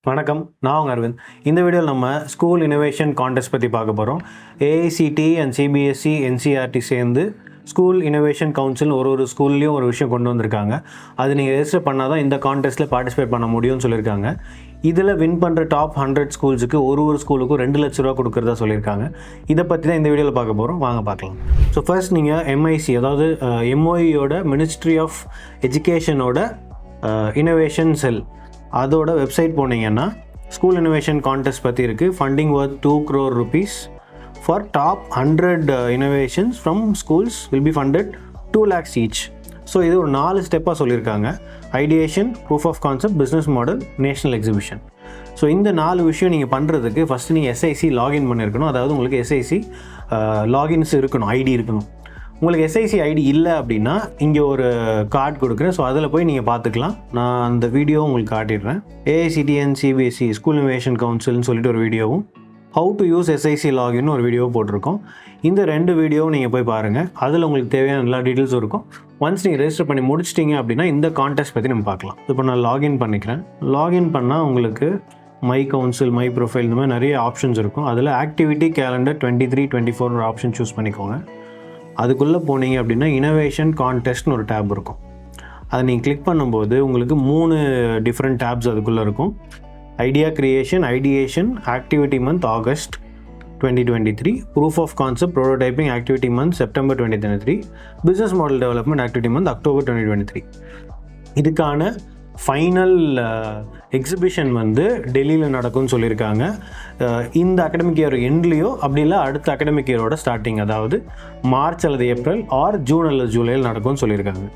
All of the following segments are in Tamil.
வணக்கம், நான் உங்கள் அரவிந்த். இந்த வீடியோவில் நம்ம ஸ்கூல் இனோவேஷன் கான்டெஸ்ட் பற்றி பார்க்க போகிறோம். ஏஐசிடி அண்ட் சிபிஎஸ்சி என்சிஆர்டி சேர்ந்து ஸ்கூல் இனோவேஷன் கவுன்சில் ஒரு ஸ்கூல்லையும் ஒரு விஷயம் கொண்டு வந்திருக்காங்க. அது நீங்கள் ரெஜிஸ்டர் பண்ணால் தான் இந்த கான்டெஸ்ட்டில் பார்ட்டிசிபேட் பண்ண முடியும்னு சொல்லியிருக்காங்க. இதில் வின் பண்ணுற டாப் 100 ஸ்கூல்ஸுக்கு ஒரு ஸ்கூலுக்கும் 2 லட்ச ரூபா கொடுக்குறதா சொல்லியிருக்காங்க. இதை பற்றி தான் இந்த வீடியோவில் பார்க்க போகிறோம். வாங்க பார்க்கலாம். ஸோ ஃபர்ஸ்ட் நீங்கள் எம்ஐசி, அதாவது எம்ஓஇயோட மினிஸ்ட்ரி ஆஃப் எஜுகேஷனோட இனோவேஷன் செல், அதோட வெப்சைட் போனீங்கன்னா ஸ்கூல் இனோவேஷன் கான்டெஸ்ட் பற்றி இருக்குது. Funding worth 2 crore rupees for top 100 innovations from schools will be funded 2 lakhs each. So இது ஒரு 4 ஸ்டெப்பாக சொல்லியிருக்காங்க. Ideation, proof of concept, business model, national exhibition. So இந்த 4 விஷயம் நீங்கள் பண்ணுறதுக்கு ஃபஸ்ட்டு நீங்கள் எஸ்ஐசி லாகின் பண்ணியிருக்கணும். அதாவது உங்களுக்கு எஸ்ஐசி லாகின்ஸ் இருக்கணும், ஐடி இருக்கணும். உங்களுக்கு எஸ்ஐசி ஐடி இல்லை அப்படின்னா இங்கே ஒரு கார்டு கொடுக்குறேன். ஸோ அதில் போய் நீங்கள் பார்த்துக்கலாம். நான் அந்த வீடியோ உங்களுக்கு காட்டிடுறேன். AICT and CBSE school innovation கவுன்சில்னு சொல்லிட்டு ஒரு வீடியோவும், ஹவு டு யூஸ் எஸ்ஐசி லாகின்னு ஒரு வீடியோ போட்டிருக்கோம். இந்த 2 வீடியோவும் நீங்கள் போய் பாருங்கள். அதில் உங்களுக்கு தேவையான எல்லா டீட்டெயில்ஸும் இருக்கும். ஒன்ஸ் நீங்கள் ரெஜிஸ்டர் பண்ணி முடிச்சிட்டிங்க அப்படின்னா இந்த கான்டெஸ்ட் பற்றி நம்ம பார்க்கலாம். இப்போ நான் லாகின் பண்ணிக்கிறேன். லாகின் பண்ணால் உங்களுக்கு மை கவுன்சில், மை ப்ரொஃபைல், இந்த மாதிரி நிறைய ஆப்ஷன்ஸ் இருக்கும். அதில் ஆக்டிவிட்டி கேலண்டர் 23-24 ஒரு ஆப்ஷன் சூஸ் பண்ணிக்கோங்க. அதுக்குள்ளே போனீங்க அப்படின்னா இனோவேஷன் கான்டெஸ்ட்னு ஒரு டேப் இருக்கும். அதை நீங்கள் கிளிக் பண்ணும்போது உங்களுக்கு 3 டிஃப்ரெண்ட் டேப்ஸ் அதுக்குள்ளே இருக்கும். Idea creation, ideation, activity month August 2023, proof of concept prototyping activity month September 2023, business model development activity month October 2023. இதுக்கான ஃபைனல் எக்ஸிபிஷன் வந்து டெல்லியில் நடக்கும்னு சொல்லியிருக்காங்க. இந்த அகடமிக் இயர் எண்ட்லேயோ அப்படி இல்லை அடுத்த அகடமிக் இயரோட ஸ்டார்டிங், அதாவது மார்ச் அல்லது ஏப்ரல் ஆர் ஜூன் அல்லது ஜூலையில் நடக்கும்னு சொல்லியிருக்காங்க.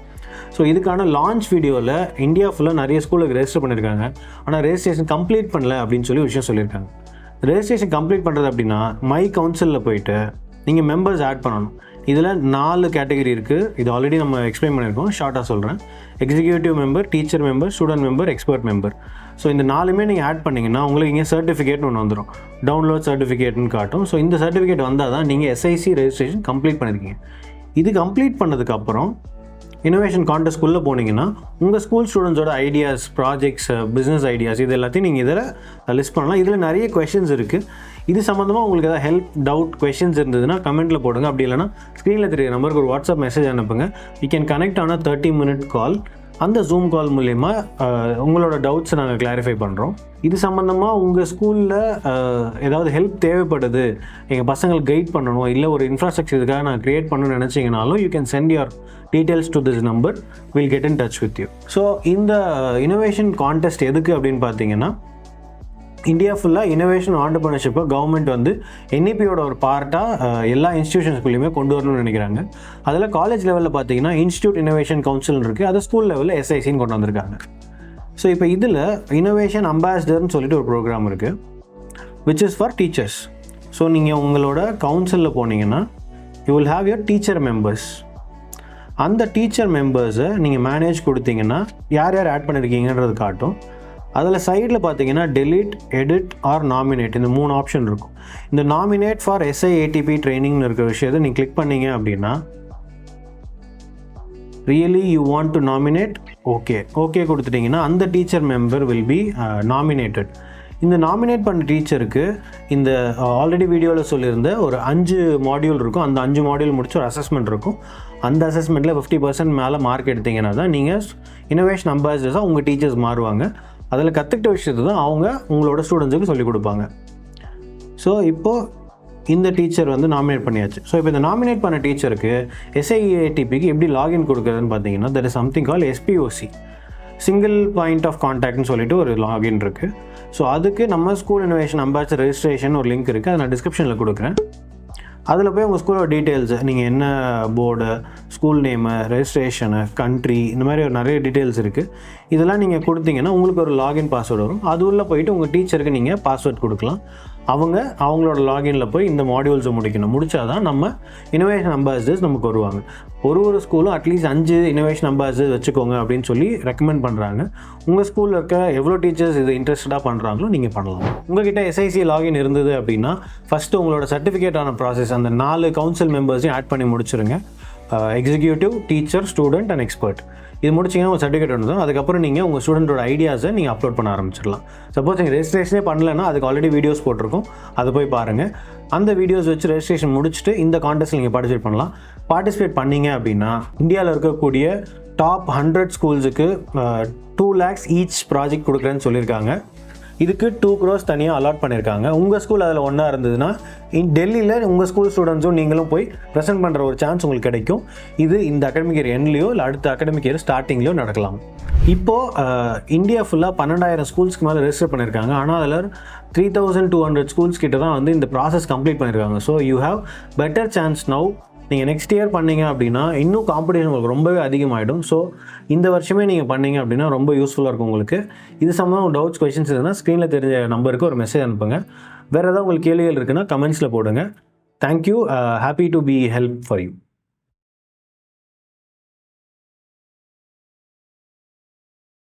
ஸோ இதுக்கான லான்ச் வீடியோவில் இந்தியா ஃபுல்லாக நிறைய ஸ்கூலுக்கு ரெஜிஸ்டர் பண்ணியிருக்காங்க. ஆனால் ரெஜிஸ்ட்ரேஷன் கம்ப்ளீட் பண்ணல அப்படின்னு சொல்லி விஷயம் சொல்லியிருக்காங்க. ரெஜிஸ்ட்ரேஷன் கம்ப்ளீட் பண்ணுறது அப்படின்னா மை கவுன்சிலில் போயிட்டு நீங்கள் மெம்பர்ஸ் ஆட் பண்ணணும். இதில் 4 கேட்டகரி இருக்குது. இது ஆல்ரெடி நம்ம எக்ஸ்பிளைன் பண்ணியிருக்கோம், ஷார்ட்டாக சொல்கிறேன். Executive member, teacher member, student member, expert member. So இந்த 4மே நீங்கள் ஆட் பண்ணிங்கன்னா உங்களுக்கு இங்கே சர்டிஃபிகேட்னு ஒன்று வந்துடும். டவுன்லோட் சர்டிஃபிகேட்னு காட்டும். ஸோ இந்த சர்டிஃபிகேட் வந்தால் தான் நீங்கள் எஸ்ஐசி ரெஜிஸ்ட்ரேஷன் கம்ப்ளீட் பண்ணியிருக்கீங்க. இது கம்ப்ளீட் பண்ணதுக்கப்புறம் இனோவேஷன் கான்டெஸ்ட்குள்ளே போனீங்கன்னா உங்கள் ஸ்கூல் ஸ்டூடெண்ட்ஸோட ஐடியாஸ், ப்ராஜெக்ட்ஸ், பிஸ்னஸ் ஐடியாஸ், இது எல்லாத்தையும் நீங்கள் இதில் லிஸ்ட் பண்ணலாம். இதில் நிறைய கொஷின்ஸ் இருக்குது. இது சம்மந்தமாக உங்களுக்கு ஏதாவது ஹெல்ப், டவுட், கொஷின்ஸ் இருந்ததுன்னா கமெண்ட்டில் போடுங்க. அப்படி இல்லைனா ஸ்க்ரீனில் தெரிய நம்பருக்கு ஒரு வாட்ஸ்அப் மெசேஜ் அனுப்புங்க. யூ கேன் கனெக்ட் ஆன 30-minute கால். அந்த ஜூம் கால் மூலயமா உங்களோட டவுட்ஸை நாங்கள் கிளாரிஃபை பண்ணுறோம். இது சம்மந்தமாக உங்கள் ஸ்கூலில் ஏதாவது ஹெல்ப் தேவைப்படுது, எங்கள் பசங்களுக்கு கைட் பண்ணணும், இல்லை ஒரு இன்ஃப்ராஸ்ட்ரக்சர் இதுக்காக நான் க்ரியேட் பண்ணணும்னு நினச்சிங்கனாலும் you can send your details to this number. Will get in touch with you. So இந்த இனோவேஷன் கான்டெஸ்ட் எதுக்கு அப்படின்னு பார்த்தீங்கன்னா, இந்தியா ஃபுல்லாக இனோவேஷன் ஆண்டர்பிரினர்ஷிப்பை கவர்மெண்ட் வந்து என்இபியோட ஒரு பார்ட்டாக எல்லா இன்ஸ்டியூஷன்ஸ்குள்ளேயுமே கொண்டு வரணும்னு நினைக்கிறாங்க. அதில் காலேஜ் லெவலில் பார்த்தீங்கன்னா இன்ஸ்டியூட் இனோவேஷன் கவுன்சில் இருக்குது. அதை ஸ்கூல் லெவலில் எஸ்ஐசின்னு கொண்டு வந்திருக்காங்க. ஸோ இப்போ இதில் இனோவேஷன் அம்பாசிடர்னு சொல்லிட்டு ஒரு ப்ரோக்ராம் இருக்குது, which is for teachers. So நீங்கள் உங்களோட கவுன்சிலில் போனீங்கன்னா you will have your teacher members. அந்த டீச்சர் மெம்பர்ஸை நீங்கள் மேனேஜ் கொடுத்தீங்கன்னா யார் யார் ஆட் பண்ணியிருக்கீங்கன்றது காட்டும். அதில் சைடில் பார்த்தீங்கன்னா டெலீட், எடிட் ஆர் நாமினேட், இந்த 3 ஆப்ஷன் இருக்கும். இந்த நாமினேட் ஃபார் SIATP ட்ரைனிங்னு இருக்கிற விஷயத்தை நீங்கள் கிளிக் பண்ணீங்க அப்படின்னா, really you want to nominate, okay கொடுத்துட்டிங்கன்னா அந்த teacher member will be nominated. இந்த நாமினேட் பண்ண டீச்சருக்கு இந்த ஆல்ரெடி வீடியோவில் சொல்லியிருந்த ஒரு 5 மாடியூல் இருக்கும். அந்த 5 மாடியூல் முடிச்சு ஒரு அசஸ்மெண்ட் இருக்கும். அந்த அசஸ்மெண்ட்டில் 50% மேலே மார்க் எடுத்தீங்கன்னா தான் நீங்கள் இனோவேஷன் அம்பாசிடர்ஸாக உங்கள் டீச்சர்ஸ் மாறுவாங்க. அதில் கற்றுக்கிட்ட விஷயத்தை தான் அவங்க உங்களோட ஸ்டூடெண்ட்ஸுக்கு சொல்லிக் கொடுப்பாங்க. ஸோ இப்போது இந்த டீச்சர் வந்து நாமினேட் பண்ணியாச்சு. ஸோ இப்போ இந்த நாமினேட் பண்ண டீச்சருக்கு SIATPக்கு எப்படி லாகின் கொடுக்குறதுன்னு பார்த்தீங்கன்னா, that is something call SPOC, single point of கான்டாக்ட்னு சொல்லிட்டு ஒரு லாகின் இருக்குது. ஸோ அதுக்கு நம்ம ஸ்கூல் இனோவேஷன் அம்பாசிடர் ரெஜிஸ்ட்ரேஷன் ஒரு லிங்க் இருக்குது, அதை நான் டிஸ்கிரிப்ஷனில் கொடுக்குறேன். அதில் போய் உங்கள் ஸ்கூலோட டீட்டெயில்ஸு, நீங்கள் என்ன board, school name, registration, country, இந்த மாதிரி ஒரு நிறைய டீட்டெயில்ஸ் இருக்குது. இதெல்லாம் நீங்கள் கொடுத்தீங்கன்னா உங்களுக்கு ஒரு லாகின் பாஸ்வேர்டு வரும். அது உள்ளே போயிட்டு உங்கள் டீச்சருக்கு நீங்கள் பாஸ்வேர்ட் கொடுக்கலாம். அவங்களோட லாகினில் போய் இந்த மாடியூல்ஸை முடிச்சாதான் நம்ம இனோவேஷன் அம்பாசிடர்ஸ் நமக்கு வருவாங்க. ஒரு ஸ்கூலும் அட்லீஸ்ட் 5 இனோவேஷன் அம்பாசிடர்ஸ் வச்சுக்கோங்க அப்படின்னு சொல்லி ரெக்கமெண்ட் பண்ணுறாங்க. உங்கள் ஸ்கூலில் இருக்க எவ்வளோ டீச்சர்ஸ் இது இன்ட்ரெஸ்டடாக பண்ணுறாங்களோ நீங்கள் பண்ணலாம். உங்கள்கிட்ட SIC லாகின் இருந்தது அப்படின்னா ஃபஸ்ட்டு உங்களோட சர்டிஃபிகேட்டான ப்ராசஸ், அந்த 4 கவுன்சில் மெம்பர்ஸையும் ஆட் பண்ணி முடிச்சுருங்க. Executive, teacher, student and expert. இது முடிச்சிங்கன்னா ஒரு சர்டிஃபிகேட் வந்துடும். அதுக்கப்புறம் நீங்கள் உங்கள் ஸ்டூடெண்ட்டோட ஐடியாஸை நீங்கள் அப்லோட் பண்ண ஆரம்பிச்சிடலாம். சப்போஸ் நீங்கள் ரெஜிஸ்ட்ரேஷனே பண்ணலைன்னா அதுக்கு ஆல்ரெடி வீடியோஸ் போட்டிருக்கோம், அதை போய் பாருங்கள். அந்த வீடியோஸ் வச்சு ரெஜிஸ்ட்ரேஷன் முடிச்சுட்டு இந்த கான்டெஸ்ட்டில் நீங்கள் பார்ட்டிசிபேட் பண்ணலாம். பார்ட்டிசிபேட் பண்ணீங்க அப்படின்னா இந்தியாவில் இருக்கக்கூடிய டாப் 100 ஸ்கூல்ஸுக்கு 2 lakhs ஈச் ப்ராஜெக்ட் கொடுக்குறேன்னு சொல்லியிருக்காங்க. இதுக்கு 2 crores தனியாக அலாட் பண்ணியிருக்காங்க. உங்கள் ஸ்கூல் அதில் ஒன்றா இருந்ததுன்னா டெல்லியில் உங்கள் ஸ்கூல் ஸ்டூடெண்ட்ஸும் நீங்களும் போய் ப்ரெசென்ட் பண்ணுற ஒரு சான்ஸ் உங்களுக்கு கிடைக்கும். இது இந்த அகாடமிக் இயர் எண்ட்லேயோ இல்லை அடுத்த அகாடமிக் இயர் ஸ்டார்டிங்லேயோ நடக்கலாம். இப்போது இந்தியா ஃபுல்லாக 12,000 ஸ்கூல்ஸ்க்கு மேலே ரெஜிஸ்டர் பண்ணியிருக்காங்க. ஆனால் அதில் 3,200 ஸ்கூல்ஸ் கிட்ட தான் வந்து இந்த ப்ராசஸ் கம்ப்ளீட் பண்ணியிருக்காங்க. So you have better chance now. நீங்கள் நெக்ஸ்ட் இயர் பண்ணீங்க அப்படின்னா இன்னும் காம்படிஷன் உங்களுக்கு ரொம்பவே அதிகமாகிடும். ஸோ இந்த வருஷமே நீங்கள் பண்ணீங்க அப்படின்னா ரொம்ப யூஸ்ஃபுல்லாக இருக்கும் உங்களுக்கு. இது சம்மந்தமாக டவுட்ஸ், கொஷின்ஸ் எதுனா ஸ்க்ரீனில் தெரிஞ்ச நம்பருக்கு ஒரு மெசேஜ் அனுப்புங்க. வேறு ஏதாவது உங்களுக்கு கேள்விகள் இருக்குன்னா கமெண்ட்ஸில் போடுங்க. Thank you. Happy to be help for you.